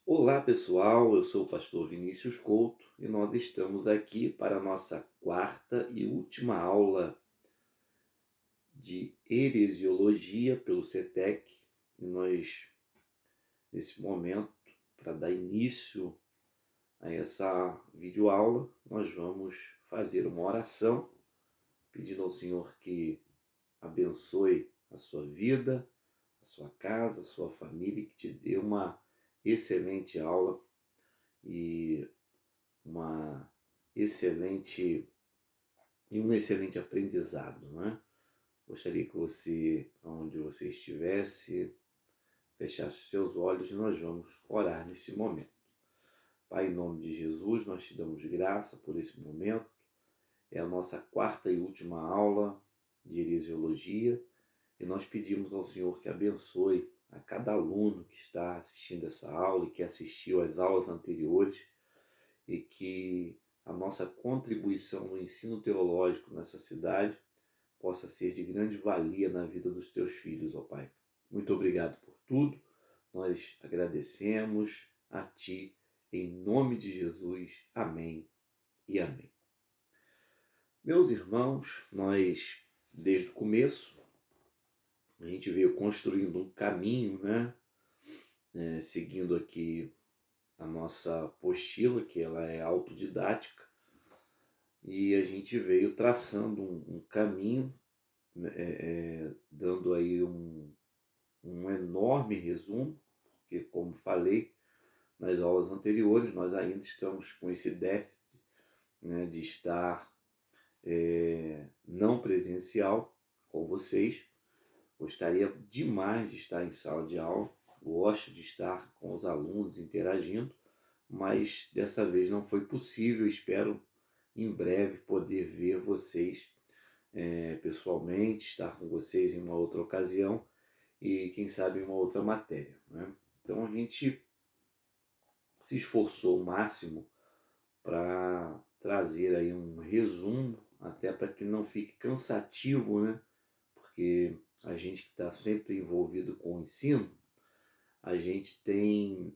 Olá pessoal, eu sou o pastor Vinícius Couto e nós estamos aqui para a nossa quarta e última aula de heresiologia pelo CETEC. E nós, nesse momento, para dar início a essa videoaula, nós vamos fazer uma oração pedindo ao Senhor que abençoe a sua vida, a sua casa, a sua família, que te dê uma excelente aula e uma excelente um excelente aprendizado, não é? Gostaria que você, onde você estivesse, fechasse os seus olhos e nós vamos orar nesse momento. Pai, em nome de Jesus, nós te damos graça por esse momento. É a nossa quarta e última aula de heresiologia e nós pedimos ao Senhor que abençoe a cada aluno que está assistindo essa aula e que assistiu às aulas anteriores e que a nossa contribuição no ensino teológico nessa cidade possa ser de grande valia na vida dos teus filhos, ó Pai. Muito obrigado por tudo. Nós agradecemos a Ti, em nome de Jesus. Amém e amém. Meus irmãos, nós, desde o começo, a gente veio construindo um caminho, né? Seguindo aqui a nossa apostila, que ela é autodidática, e a gente veio traçando um caminho, dando aí um enorme resumo, porque, como falei nas aulas anteriores, nós ainda estamos com esse déficit, né, de estar não presencial com vocês. Gostaria demais de estar em sala de aula, gosto de estar com os alunos interagindo, mas dessa vez não foi possível. Espero em breve poder ver vocês pessoalmente, estar com vocês em uma outra ocasião e quem sabe em uma outra matéria, né? Então a gente se esforçou o máximo para trazer aí um resumo, até para que não fique cansativo, né? Porque a gente que está sempre envolvido com o ensino, a gente tem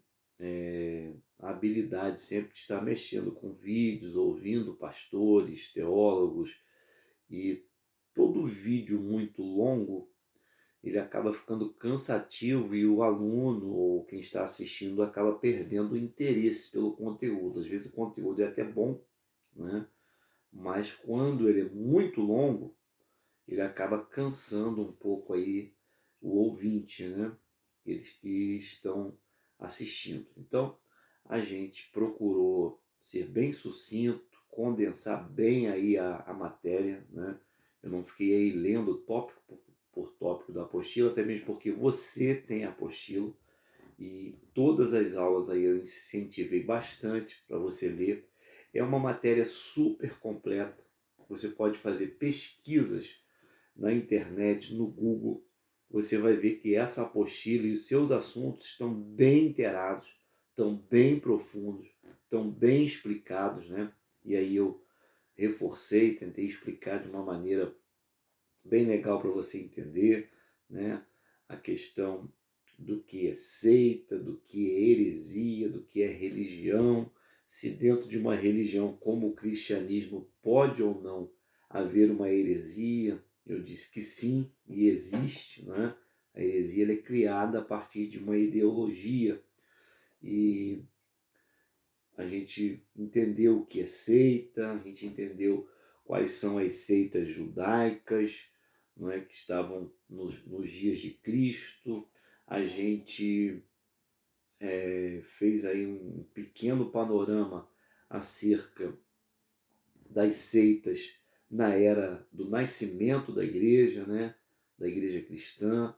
a habilidade sempre de estar mexendo com vídeos, ouvindo pastores, teólogos, e todo vídeo muito longo ele acaba ficando cansativo e o aluno ou quem está assistindo acaba perdendo o interesse pelo conteúdo. Às vezes o conteúdo é até bom, né? Mas quando ele é muito longo, ele acaba cansando um pouco aí o ouvinte, né? Eles que estão assistindo. Então, a gente procurou ser bem sucinto, condensar bem aí a matéria, né? Eu não fiquei aí lendo tópico por tópico da apostila, até mesmo porque você tem a apostila e todas as aulas aí eu incentivei bastante para você ler. É uma matéria super completa. Você pode fazer pesquisas na internet, no Google. Você vai ver que essa apostila e os seus assuntos estão bem inteirados, estão bem profundos, estão bem explicados, né? E aí eu reforcei, tentei explicar de uma maneira bem legal para você entender, né? A questão do que é seita, do que é heresia, do que é religião, se dentro de uma religião como o cristianismo pode ou não haver uma heresia. Eu disse que sim, e existe, né? A heresia ela é criada a partir de uma ideologia e a gente entendeu o que é seita, a gente entendeu quais são as seitas judaicas, não é, que estavam nos dias de Cristo. A gente fez aí um pequeno panorama acerca das seitas na era do nascimento da igreja, né, da igreja cristã.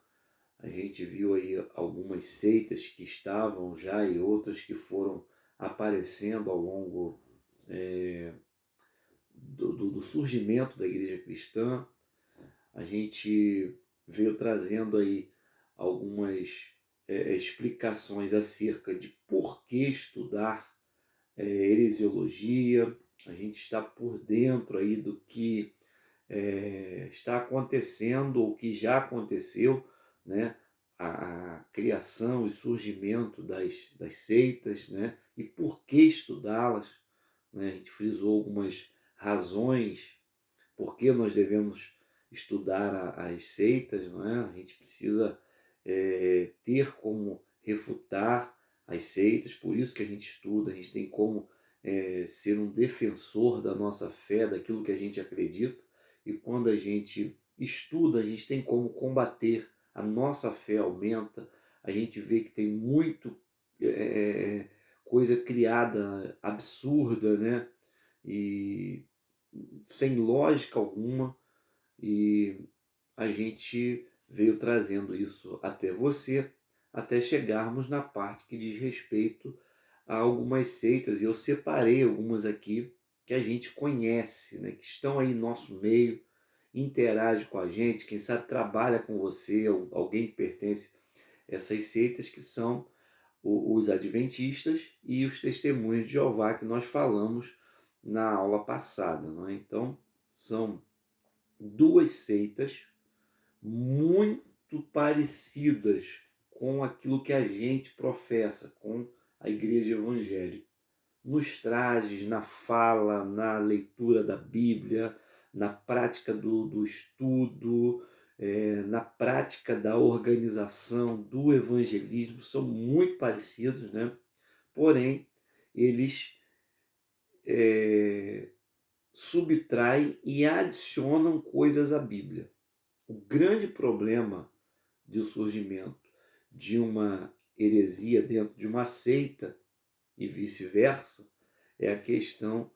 A gente viu aí algumas seitas que estavam já e outras que foram aparecendo ao longo do surgimento da igreja cristã. A gente veio trazendo aí algumas explicações acerca de por que estudar heresiologia. A gente está por dentro aí do que está acontecendo ou que já aconteceu, né, a criação e surgimento das seitas, né? E por que estudá-las, né? A gente frisou algumas razões por que nós devemos estudar as seitas, não é? A gente precisa ter como refutar as seitas, por isso que a gente estuda, a gente tem como ser um defensor da nossa fé, daquilo que a gente acredita, e quando a gente estuda, a gente tem como combater, a nossa fé aumenta, a gente vê que tem muito coisa criada absurda, né? E sem lógica alguma, e a gente veio trazendo isso até você, até chegarmos na parte que diz respeito a algumas seitas, e eu separei algumas aqui que a gente conhece, né, que estão aí no nosso meio, interage com a gente, quem sabe trabalha com você, alguém que pertence a essas seitas, que são os adventistas e os testemunhos de Jeová, que nós falamos na aula passada. Não é? Então, são duas seitas muito parecidas com aquilo que a gente professa, com a igreja evangélica. Nos trajes, na fala, na leitura da Bíblia, na prática do estudo, na prática da organização, do evangelismo, são muito parecidos, né? Porém, eles subtraem e adicionam coisas à Bíblia. O grande problema do surgimento de uma heresia dentro de uma seita e vice-versa é a questão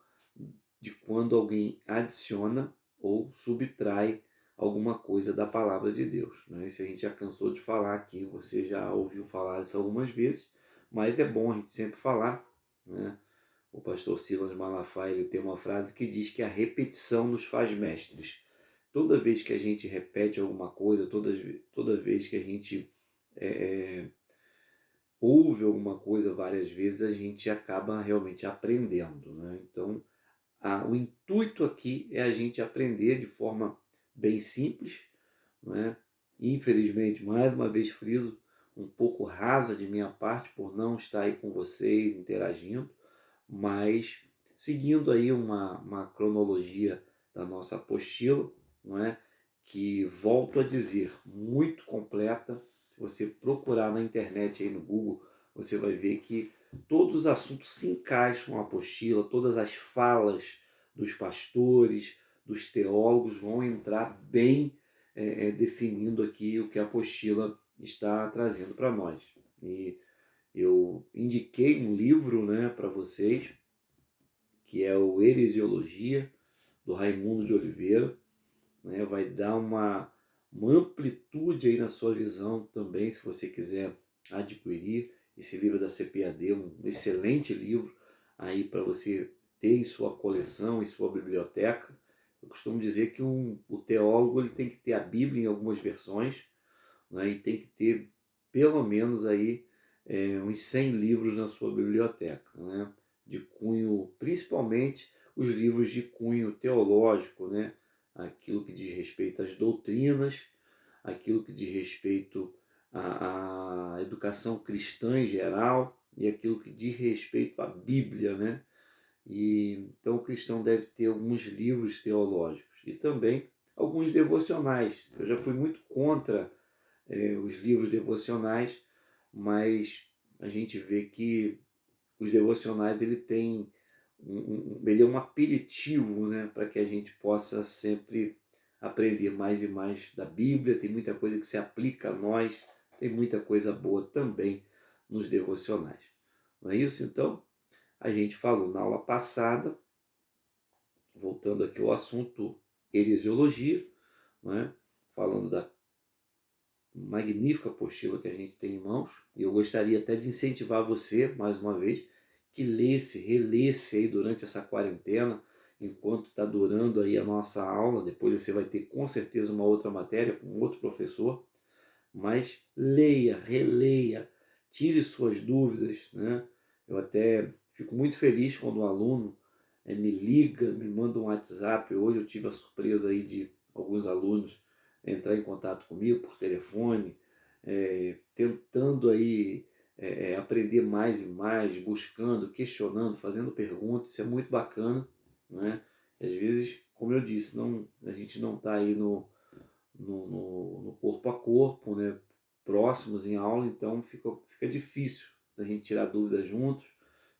de quando alguém adiciona ou subtrai alguma coisa da palavra de Deus. Né? Isso a gente já cansou de falar aqui, você já ouviu falar isso algumas vezes, mas é bom a gente sempre falar. Né? O pastor Silas Malafaia ele tem uma frase que diz que a repetição nos faz mestres. Toda vez que a gente repete alguma coisa, toda vez que a gente ouve alguma coisa várias vezes, a gente acaba realmente aprendendo. Né? Então, o intuito aqui é a gente aprender de forma bem simples, né? Infelizmente, mais uma vez friso, um pouco rasa de minha parte por não estar aí com vocês interagindo, mas seguindo aí uma cronologia da nossa apostila, não é? Que, volto a dizer, muito completa. Se você procurar na internet, aí no Google, você vai ver que todos os assuntos se encaixam na apostila, todas as falas dos pastores, dos teólogos vão entrar bem definindo aqui o que a apostila está trazendo para nós. E eu indiquei um livro, né, para vocês, que é o Heresiologia, do Raimundo de Oliveira. Né, vai dar uma amplitude aí na sua visão também, se você quiser adquirir esse livro da CPAD, um excelente livro aí para você ter em sua coleção, em sua biblioteca. Eu costumo dizer que o teólogo ele tem que ter a Bíblia em algumas versões, né, e tem que ter pelo menos aí uns 100 livros na sua biblioteca, né, de cunho, principalmente os livros de cunho teológico, né, aquilo que diz respeito às doutrinas, aquilo que diz respeito à educação cristã em geral e aquilo que diz respeito à Bíblia, né? E então o cristão deve ter alguns livros teológicos e também alguns devocionais. Eu já fui muito contra os livros devocionais, mas a gente vê que os devocionais ele tem ele é um aperitivo, né, para que a gente possa sempre aprender mais e mais da Bíblia. Tem muita coisa que se aplica a nós, tem muita coisa boa também nos devocionais. Não é isso? Então, a gente falou na aula passada, voltando aqui ao assunto heresiologia, não é? Falando da magnífica apostila que a gente tem em mãos, e eu gostaria até de incentivar você, mais uma vez, que lesse, relesse aí durante essa quarentena, enquanto está durando aí a nossa aula. Depois você vai ter com certeza uma outra matéria com outro professor, mas leia, releia, tire suas dúvidas, né? Eu até fico muito feliz quando um aluno me liga, me manda um WhatsApp. Hoje eu tive a surpresa aí de alguns alunos entrar em contato comigo por telefone, tentando aí aprender mais e mais, buscando, questionando, fazendo perguntas. Isso é muito bacana, né? E às vezes, como eu disse, a gente não está aí no corpo a corpo, né? Próximos em aula, então fica difícil da gente tirar dúvidas juntos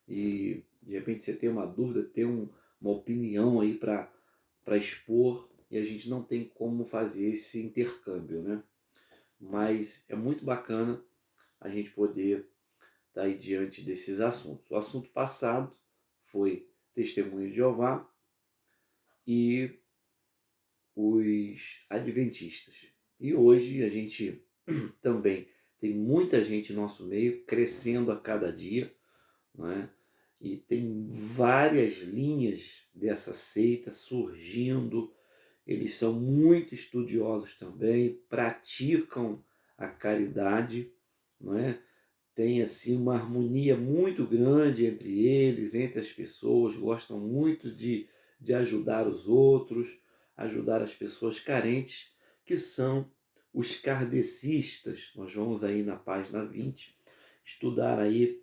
e de repente você tem uma dúvida, ter uma opinião aí para expor e a gente não tem como fazer esse intercâmbio, né? Mas é muito bacana a gente poder estar aí diante desses assuntos. O assunto passado foi Testemunho de Jeová e os adventistas. E hoje a gente também tem muita gente no nosso meio crescendo a cada dia, né? E tem várias linhas dessa seita surgindo. Eles são muito estudiosos também, praticam a caridade, não é? Tem assim uma harmonia muito grande entre eles, entre as pessoas, gostam muito de ajudar os outros, ajudar as pessoas carentes, que são os kardecistas. Nós vamos aí na página 20 estudar aí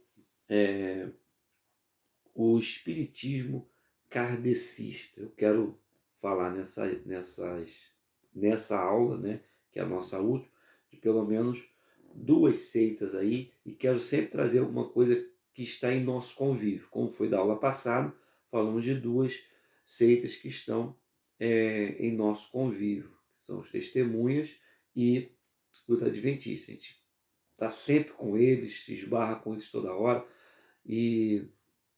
o espiritismo kardecista. Eu quero falar nessa aula, né, que é a nossa última, de pelo menos duas seitas aí, e quero sempre trazer alguma coisa que está em nosso convívio. Como foi da aula passada, falamos de duas seitas que estão em nosso convívio, que são os testemunhas e os adventistas. A gente está sempre com eles, se esbarra com eles toda hora, e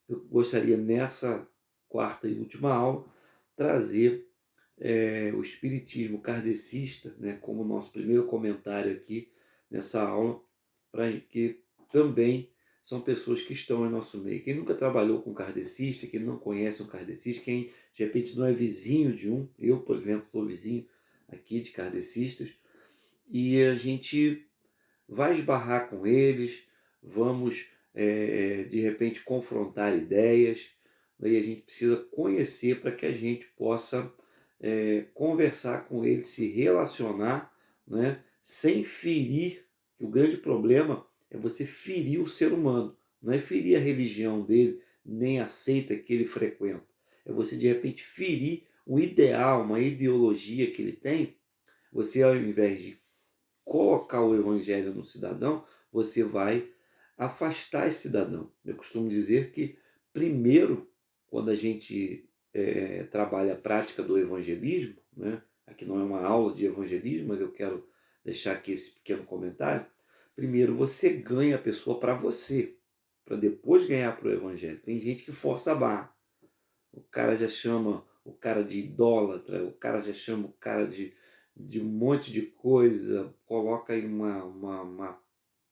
eu gostaria nessa quarta e última aula trazer o espiritismo kardecista, né, como nosso primeiro comentário aqui nessa aula, para que também são pessoas que estão em nosso meio. Quem nunca trabalhou com kardecista, quem não conhece um kardecista, quem de repente não é vizinho de um, eu, por exemplo, sou vizinho aqui de kardecistas, e a gente vai esbarrar com eles, vamos de repente confrontar ideias, né, e a gente precisa conhecer para que a gente possa conversar com eles, se relacionar, né, sem ferir, que o grande problema é você ferir o ser humano, não é ferir a religião dele, nem a seita que ele frequenta, é você de repente ferir um ideal, uma ideologia que ele tem, você ao invés de colocar o evangelho no cidadão, você vai afastar esse cidadão. Eu costumo dizer que, primeiro, quando a gente trabalha a prática do evangelismo, né? Aqui não é uma aula de evangelismo, mas eu quero deixar aqui esse pequeno comentário. Primeiro, você ganha a pessoa para você, para depois ganhar para o evangelho. Tem gente que força a barra. O cara já chama o cara de idólatra, o cara já chama o cara de um monte de coisa, coloca aí uma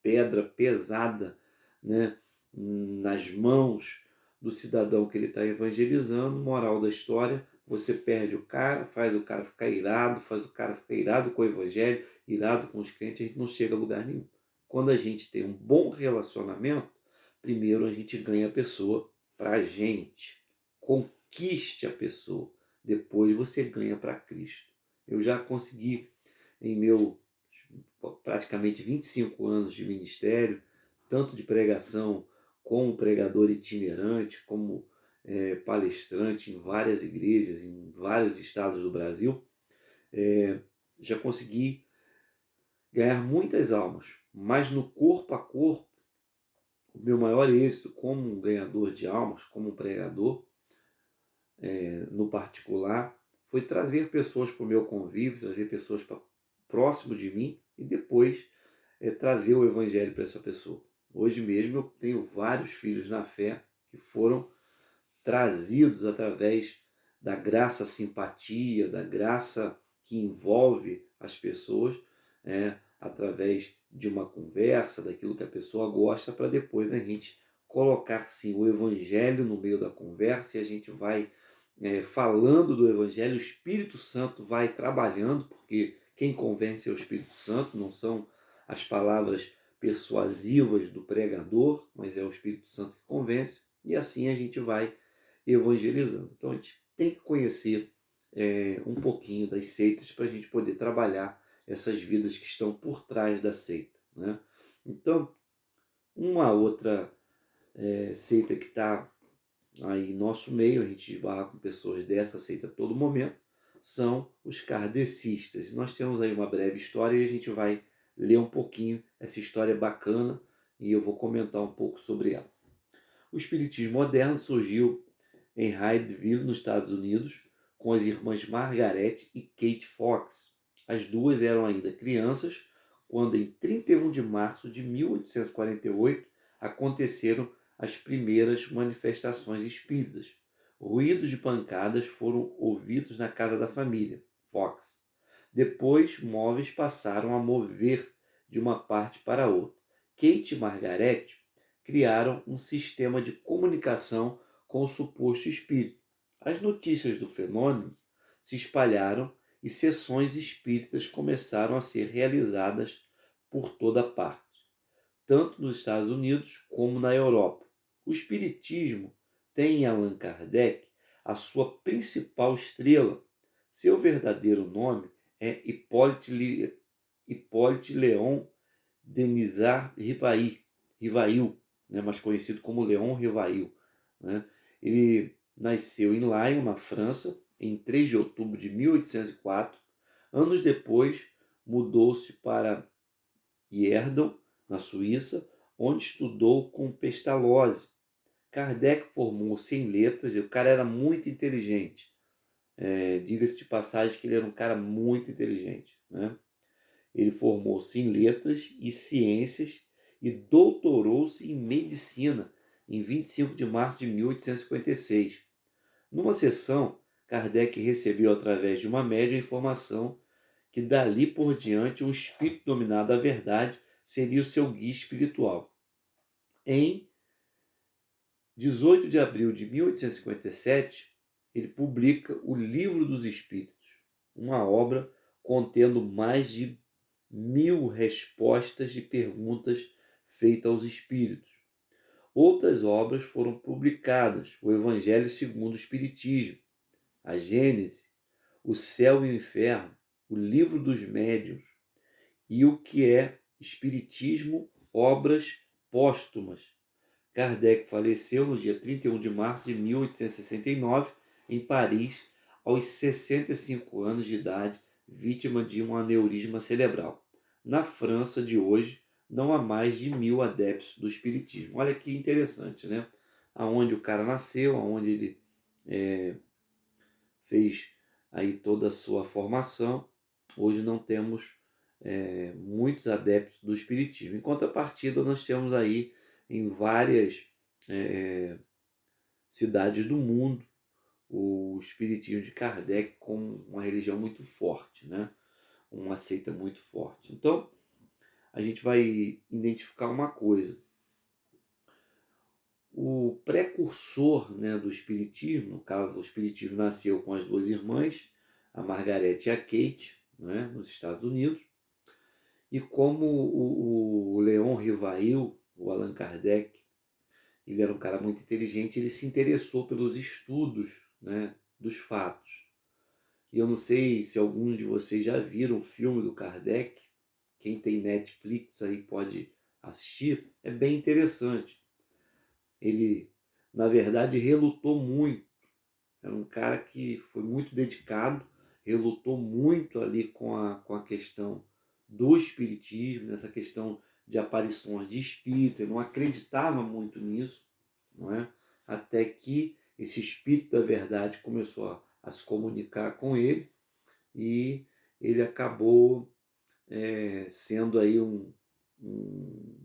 pedra pesada, né, nas mãos do cidadão que ele está evangelizando. Moral da história, você perde o cara, faz o cara ficar irado, faz o cara ficar irado com o evangelho, irado com os crentes, a gente não chega a lugar nenhum. Quando a gente tem um bom relacionamento, primeiro a gente ganha a pessoa para a gente, conquiste a pessoa, depois você ganha para Cristo. Eu já consegui, em meu praticamente 25 anos de ministério, tanto de pregação como pregador itinerante, como palestrante em várias igrejas, em vários estados do Brasil, já consegui ganhar muitas almas, mas no corpo a corpo, o meu maior êxito como um ganhador de almas, como um pregador, no particular, foi trazer pessoas para o meu convívio, trazer pessoas para próximo de mim e depois trazer o evangelho para essa pessoa. Hoje mesmo eu tenho vários filhos na fé que foram trazidos através da graça simpatia, da graça que envolve as pessoas, através de uma conversa, daquilo que a pessoa gosta, para depois a gente colocar sim o evangelho no meio da conversa e a gente vai falando do evangelho, o Espírito Santo vai trabalhando, porque quem convence é o Espírito Santo, não são as palavras persuasivas do pregador, mas é o Espírito Santo que convence, e assim a gente vai evangelizando. Então a gente tem que conhecer um pouquinho das seitas para a gente poder trabalhar essas vidas que estão por trás da seita. né? Então, uma outra seita que está aí em nosso meio, a gente esbarra com pessoas dessa seita a todo momento, são os kardecistas. Nós temos aí uma breve história e a gente vai ler um pouquinho essa história bacana e eu vou comentar um pouco sobre ela. O espiritismo moderno surgiu em Hyattville, nos Estados Unidos, com as irmãs Margaret e Kate Fox. As duas eram ainda crianças quando, em 31 de março de 1848, aconteceram as primeiras manifestações espíritas. Ruídos de pancadas foram ouvidos na casa da família Fox. Depois, móveis passaram a mover de uma parte para outra. Kate e Margaret criaram um sistema de comunicação com o suposto espírito. As notícias do fenômeno se espalharam e sessões espíritas começaram a ser realizadas por toda parte, tanto nos Estados Unidos como na Europa. O espiritismo tem em Allan Kardec a sua principal estrela. Seu verdadeiro nome é Hippolyte Léon Denisard Rivail, né, mais conhecido como Léon Rivail, né? Ele nasceu em Lyon, na França, em 3 de outubro de 1804. Anos depois, mudou-se para Yerdon, na Suíça, onde estudou com Pestalozzi. Kardec formou-se em letras e o cara era muito inteligente. Diga-se de passagem que ele era um cara muito inteligente, né? Ele formou-se em letras e ciências e doutorou-se em medicina em 25 de março de 1856. Numa sessão, Kardec recebeu através de uma média a informação que dali por diante um espírito dominado à verdade seria o seu guia espiritual. Em 18 de abril de 1857, ele publica o Livro dos Espíritos, uma obra contendo mais de 1000 respostas de perguntas feitas aos espíritos. Outras obras foram publicadas: o Evangelho segundo o Espiritismo, a Gênese, o Céu e o Inferno, o Livro dos Médiuns e o que é Espiritismo, obras póstumas. Kardec faleceu no dia 31 de março de 1869, em Paris, aos 65 anos de idade, vítima de um aneurisma cerebral. Na França de hoje, não há mais de 1000 adeptos do espiritismo. Olha que interessante, né? Aonde o cara nasceu, aonde ele fez aí toda a sua formação, hoje não temos muitos adeptos do espiritismo. Em contrapartida, nós temos aí em várias cidades do mundo o espiritismo de Kardec como uma religião muito forte, né? Uma seita muito forte. Então, a gente vai identificar uma coisa. O precursor, né, do espiritismo, no caso, o espiritismo nasceu com as duas irmãs, a Margaret e a Kate, né, nos Estados Unidos. E como o Léon Rivail, o Allan Kardec, ele era um cara muito inteligente, ele se interessou pelos estudos, né, dos fatos. E eu não sei se alguns de vocês já viram o filme do Kardec. Quem tem Netflix aí pode assistir. É bem interessante. Ele, na verdade, relutou muito. Era um cara que foi muito dedicado, relutou muito ali com a questão do espiritismo, nessa questão de aparições de espírito. Ele não acreditava muito nisso, não é? Até que esse espírito da verdade começou a se comunicar com ele e ele acabou sendo aí um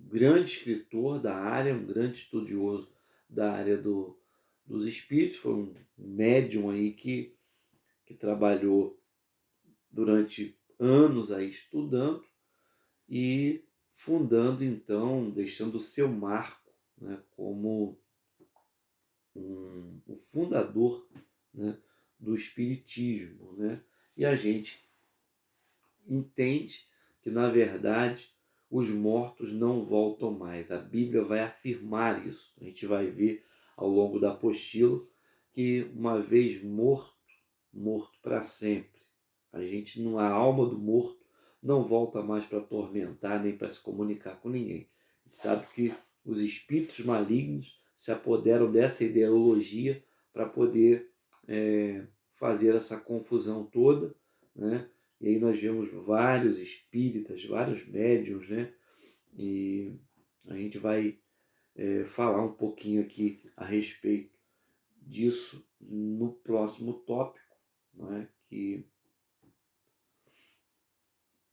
grande escritor da área, um grande estudioso da área dos espíritos. Foi um médium aí que trabalhou durante anos aí estudando e fundando então, deixando o seu marco, né, como o fundador, né, do espiritismo, né? E a gente entende que, na verdade, os mortos não voltam mais. A Bíblia vai afirmar isso. A gente vai ver ao longo da apostila que, uma vez morto, morto para sempre. A alma do morto não volta mais para atormentar nem para se comunicar com ninguém. A gente sabe que os espíritos malignos se apoderam dessa ideologia para poder fazer essa confusão toda, né? E aí nós vemos vários espíritas, vários médiuns, né? E a gente vai falar um pouquinho aqui a respeito disso no próximo tópico, né? Que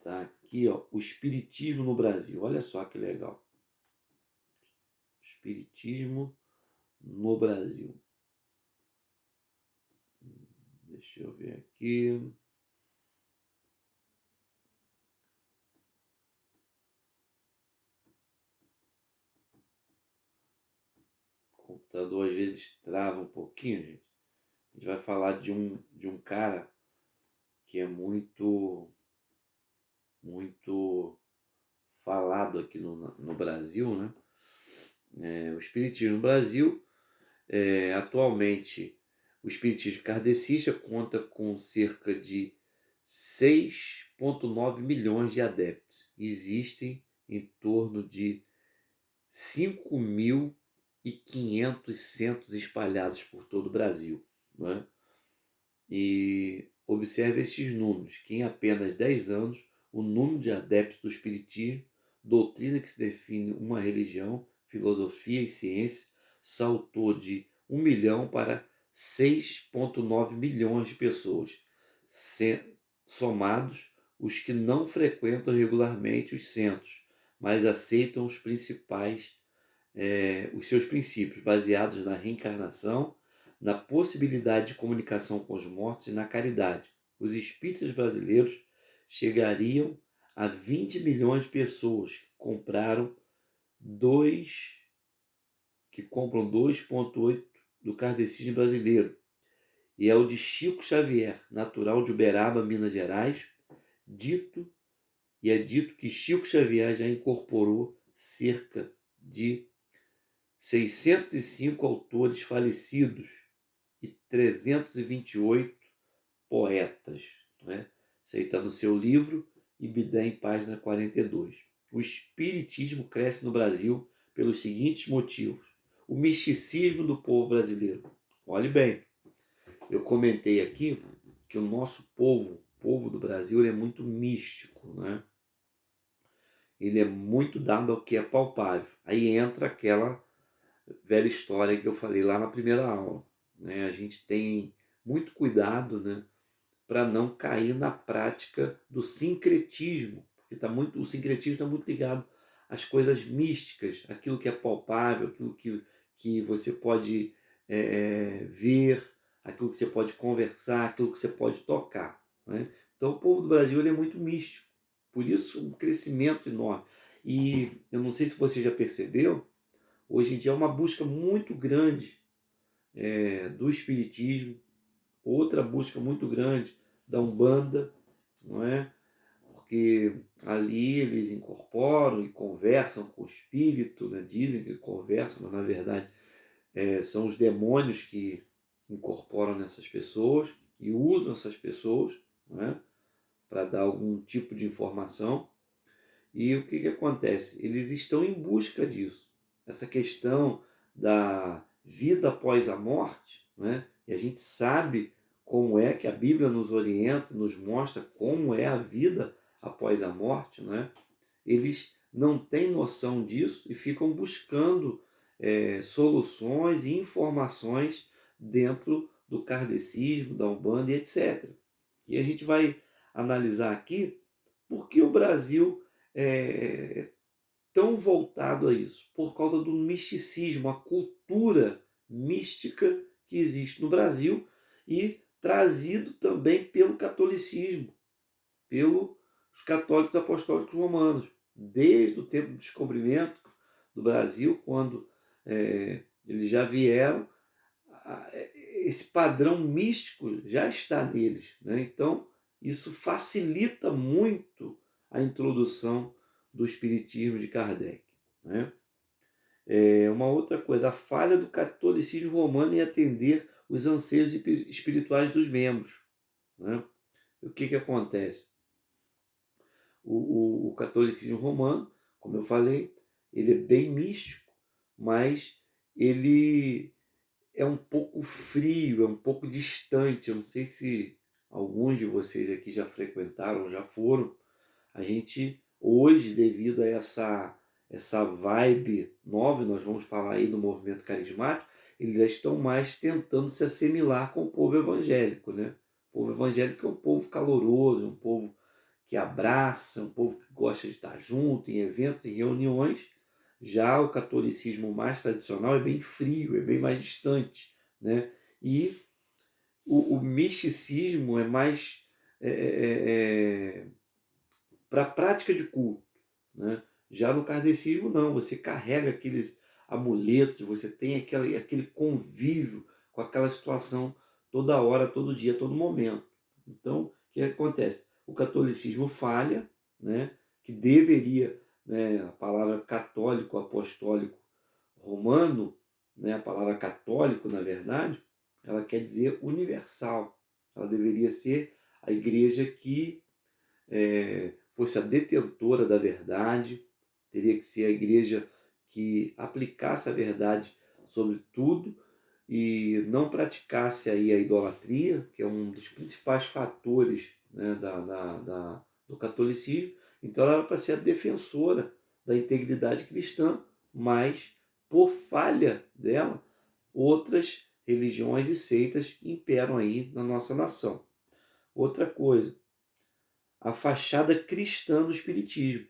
tá aqui, ó, o espiritismo no Brasil. Olha só que legal. Espiritismo no Brasil. Deixa eu ver aqui. O computador às vezes trava um pouquinho, gente. A gente vai falar de um cara que é muito falado aqui no Brasil, né? O espiritismo no Brasil, atualmente, o espiritismo kardecista conta com cerca de 6,9 milhões de adeptos. Existem em torno de 5.500 centros espalhados por todo o Brasil, né? E observe estes números, que em apenas 10 anos, o número de adeptos do espiritismo, doutrina que se define uma religião, filosofia e ciência, saltou de 1 milhão para 6,9 milhões de pessoas, somados os que não frequentam regularmente os centros, mas aceitam os seus princípios, baseados na reencarnação, na possibilidade de comunicação com os mortos e na caridade. Os espíritas brasileiros chegariam a 20 milhões de pessoas que compram 2,8 do kardecismo brasileiro. E é o de Chico Xavier, natural de Uberaba, Minas Gerais, é dito que Chico Xavier já incorporou cerca de 605 autores falecidos e 328 poetas, né? Isso aí está no seu livro Ibidem, página 42. O espiritismo cresce no Brasil pelos seguintes motivos. O misticismo do povo brasileiro. Olhe bem, eu comentei aqui que o nosso povo, o povo do Brasil, ele é muito místico, né? Ele é muito dado ao que é palpável. Aí entra aquela velha história que eu falei lá na primeira aula, né? A gente tem muito cuidado, né, para não cair na prática do sincretismo, porque o sincretismo está muito ligado às coisas místicas, aquilo que é palpável, aquilo que você pode ver, aquilo que você pode conversar, aquilo que você pode tocar, né? Então o povo do Brasil ele é muito místico, por isso um crescimento enorme. E eu não sei se você já percebeu, hoje em dia é uma busca muito grande do espiritismo, outra busca muito grande da Umbanda, não é? Porque ali eles incorporam e conversam com o espírito, né? Dizem que conversam, mas na verdade são os demônios que incorporam nessas pessoas e usam essas pessoas, não é? Para dar algum tipo de informação. E o que acontece? Eles estão em busca disso. Essa questão da vida após a morte, né? E a gente sabe como é que a Bíblia nos orienta, nos mostra como é a vida após a morte, né? Eles não têm noção disso e ficam buscando soluções e informações dentro do kardecismo, da Umbanda e etc. E a gente vai analisar aqui por que o Brasil é tão voltado a isso, por causa do misticismo, a cultura mística que existe no Brasil e trazido também pelo catolicismo, pelos católicos apostólicos romanos. Desde o tempo do descobrimento do Brasil, quando eles já vieram, esse padrão místico já está neles, né? Então, isso facilita muito a introdução do espiritismo de Kardec, né? Uma outra coisa, a falha do catolicismo romano em atender os anseios espirituais dos membros, né? O que acontece? O catolicismo romano, como eu falei, ele é bem místico, mas ele é um pouco frio, é um pouco distante. Eu não sei se alguns de vocês aqui já frequentaram, já foram. A gente hoje, devido a essa vibe nova, nós vamos falar aí do movimento carismático, eles já estão mais tentando se assimilar com o povo evangélico, né? O povo evangélico é um povo caloroso, um povo que abraça, um povo que gosta de estar junto em eventos, em reuniões. Já o catolicismo mais tradicional é bem frio, é bem mais distante, né? E o misticismo é mais para a prática de culto, né? Já no kardecismo, não, você carrega aqueles amuletos, você tem aquele convívio com aquela situação toda hora, todo dia, todo momento. Então, o que acontece? O catolicismo falha, né? Que deveria, né, a palavra católico, apostólico, romano, né, a palavra católico, na verdade, ela quer dizer universal. Ela deveria ser a igreja que fosse a detentora da verdade, teria que ser a igreja que aplicasse a verdade sobre tudo e não praticasse aí a idolatria, que é um dos principais fatores, né, do catolicismo. Então ela era para ser a defensora da integridade cristã, mas por falha dela, outras religiões e seitas imperam aí na nossa nação. Outra coisa, a fachada cristã do espiritismo,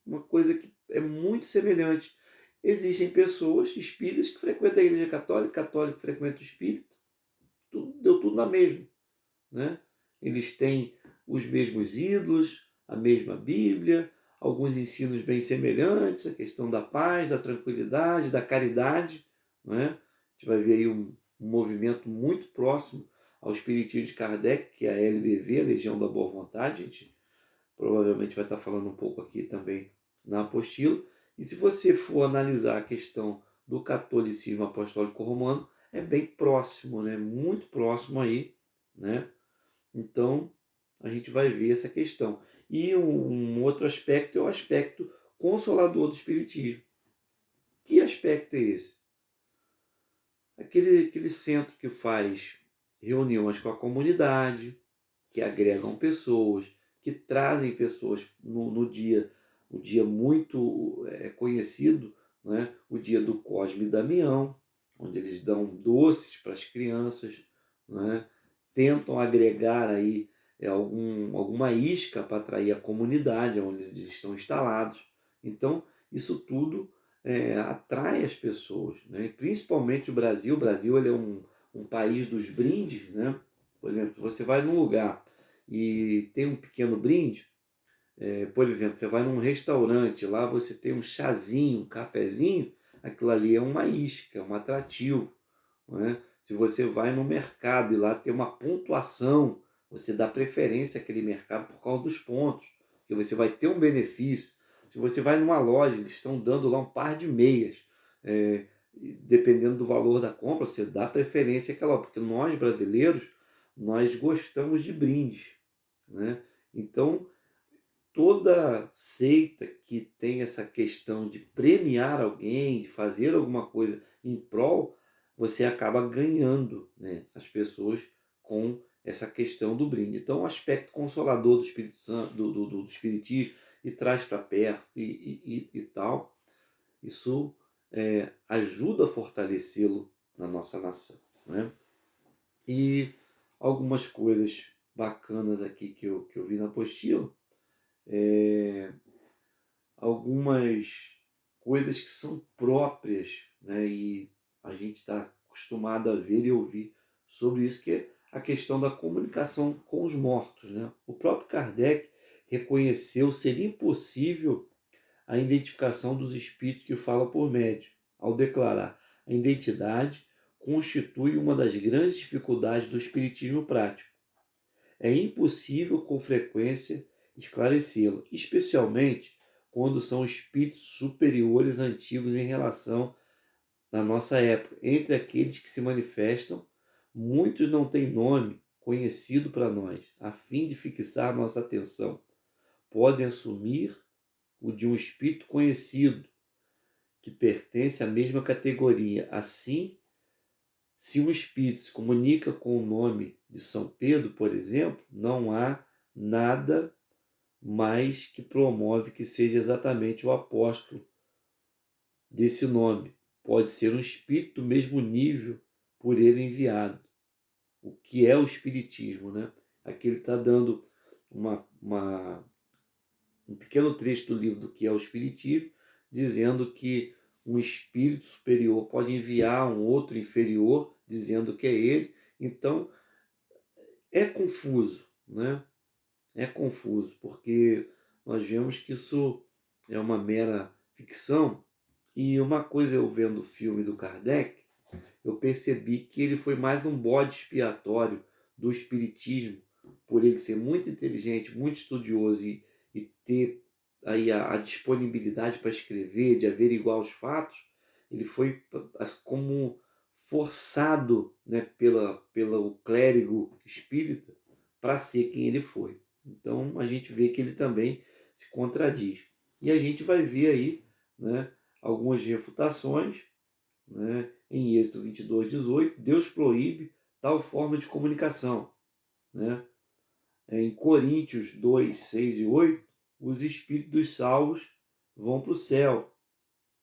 uma coisa que é muito semelhante. Existem pessoas espíritas que frequentam a igreja católica, católico que frequenta o espírito, deu tudo na mesma, né? Eles têm os mesmos ídolos, a mesma Bíblia, alguns ensinos bem semelhantes, a questão da paz, da tranquilidade, da caridade, né? A gente vai ver aí um movimento muito próximo ao espiritismo de Kardec, que é a LBV, a Legião da Boa Vontade. A gente provavelmente vai estar falando um pouco aqui também na apostila. E se você for analisar a questão do catolicismo apostólico romano, é bem próximo, né? Muito próximo aí, né? Então, a gente vai ver essa questão. E um outro aspecto é o aspecto consolador do espiritismo. Que aspecto é esse? Aquele centro que faz reuniões com a comunidade, que agregam pessoas, que trazem pessoas no dia, o dia muito conhecido, né? O dia do Cosme e Damião, onde eles dão doces para as crianças, né? Tentam agregar aí alguma isca para atrair a comunidade onde eles estão instalados. Então, isso tudo atrai as pessoas, né? Principalmente o Brasil. O Brasil ele é um país dos brindes, né? Por exemplo, você vai num lugar e tem um pequeno brinde, por exemplo, você vai num restaurante, lá você tem um chazinho, um cafezinho, aquilo ali é uma isca, é um atrativo. Não é? Se você vai no mercado e lá tem uma pontuação, você dá preferência àquele mercado por causa dos pontos, porque você vai ter um benefício. Se você vai numa loja, eles estão dando lá um par de meias, dependendo do valor da compra, você dá preferência àquela, porque nós brasileiros, nós gostamos de brindes, né? Então, toda seita que tem essa questão de premiar alguém, de fazer alguma coisa em prol, você acaba ganhando, né, as pessoas com essa questão do brinde. Então, o aspecto consolador do Espírito Santo, do Espiritismo, e traz para perto e tal, isso ajuda a fortalecê-lo na nossa nação, né? E algumas coisas bacanas aqui que eu vi na apostila, algumas coisas que são próprias, né? E a gente está acostumado a ver e ouvir sobre isso, que é a questão da comunicação com os mortos, né? O próprio Kardec reconheceu ser impossível a identificação dos espíritos que falam por médio, ao declarar a identidade constitui uma das grandes dificuldades do espiritismo prático. É impossível com frequência esclarecê-lo, especialmente quando são espíritos superiores antigos em relação na nossa época. Entre aqueles que se manifestam, muitos não têm nome conhecido para nós, a fim de fixar nossa atenção. podem assumir o de um espírito conhecido, que pertence à mesma categoria. Assim, se um espírito se comunica com o nome de São Pedro, por exemplo, não há nada mais que promove que seja exatamente o apóstolo desse nome. Pode ser um espírito do mesmo nível por ele enviado. O que é o espiritismo, né? Aqui ele está dando um pequeno trecho do livro do que é o espiritismo, dizendo que um espírito superior pode enviar um outro inferior, dizendo que é ele. Então, é confuso, né? É confuso, porque nós vemos que isso é uma mera ficção. E uma coisa, eu vendo o filme do Kardec, eu percebi que ele foi mais um bode expiatório do espiritismo, por ele ser muito inteligente, muito estudioso e ter aí a disponibilidade para escrever, de averiguar os fatos. Ele foi como forçado, né, pelo clérigo espírita para ser quem ele foi. Então a gente vê que ele também se contradiz. E a gente vai ver aí, né, algumas refutações, né? Em Êxodo 22:18, Deus proíbe tal forma de comunicação, né? Em Coríntios 2:6 e 8, os espíritos dos salvos vão para o céu,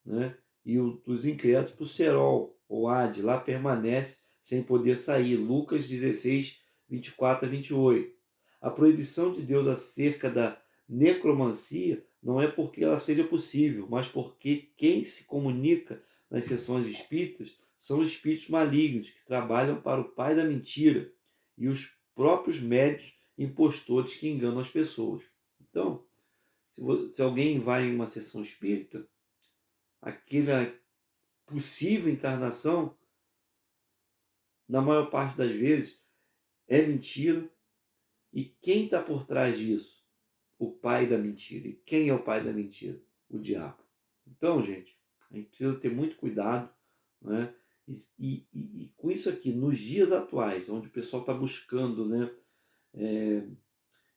né? E os incrédulos para o Serol, ou Hades, lá permanece sem poder sair. Lucas 16:24 a 28. A proibição de Deus acerca da necromancia não é porque ela seja possível, mas porque quem se comunica nas sessões espíritas são os espíritos malignos que trabalham para o pai da mentira e os próprios médios impostores que enganam as pessoas. Então, se alguém vai em uma sessão espírita, aquela possível encarnação, na maior parte das vezes, é mentira. E quem está por trás disso? O pai da mentira. E quem é o pai da mentira? O diabo. Então, gente, a gente precisa ter muito cuidado, né? E com isso aqui, nos dias atuais, onde o pessoal está buscando, né?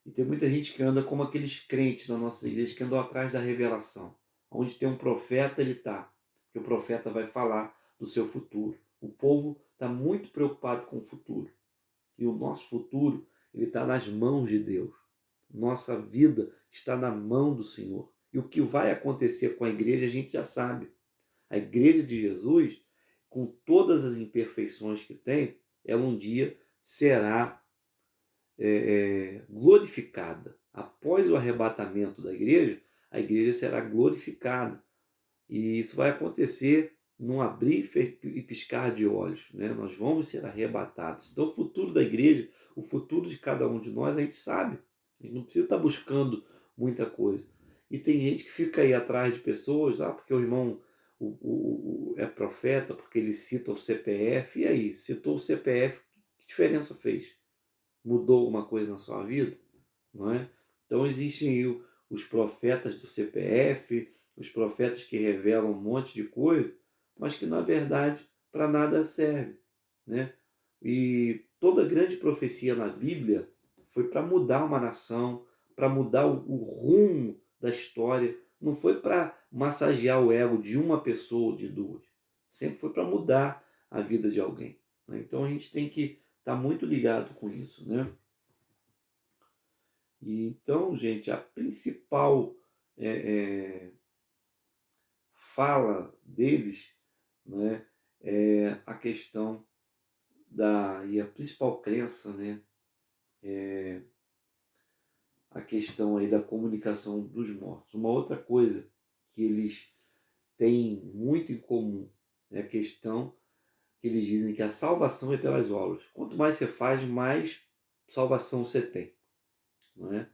E tem muita gente que anda como aqueles crentes na nossa igreja que andam atrás da revelação. Onde tem um profeta, ele está. Porque o profeta vai falar do seu futuro. O povo está muito preocupado com o futuro. E o nosso futuro, ele está nas mãos de Deus. Nossa vida está na mão do Senhor. E o que vai acontecer com a igreja, a gente já sabe. A igreja de Jesus, com todas as imperfeições que tem, ela um dia será glorificada. Após o arrebatamento da igreja, a igreja será glorificada. E isso vai acontecer num abrir e piscar de olhos, né? Nós vamos ser arrebatados. Então, o futuro da igreja, o futuro de cada um de nós, a gente sabe. A gente não precisa estar buscando muita coisa. E tem gente que fica aí atrás de pessoas, porque o irmão é profeta, porque ele cita o CPF. E aí, citou o CPF, que diferença fez? Mudou alguma coisa na sua vida? Não é? Então existem aí os profetas do CPF, os profetas que revelam um monte de coisa, mas que na verdade para nada serve, né? E toda grande profecia na Bíblia foi para mudar uma nação, para mudar o rumo da história, não foi para massagear o ego de uma pessoa ou de duas, sempre foi para mudar a vida de alguém, né? Então a gente tem que estar muito ligado com isso, né? E então, gente, a principal é, é, fala deles, né, é a questão e a principal crença, né, é a questão aí da comunicação dos mortos. Uma outra coisa que eles têm muito em comum é a questão que eles dizem que a salvação é pelas obras. Quanto mais você faz, mais salvação você tem, não é?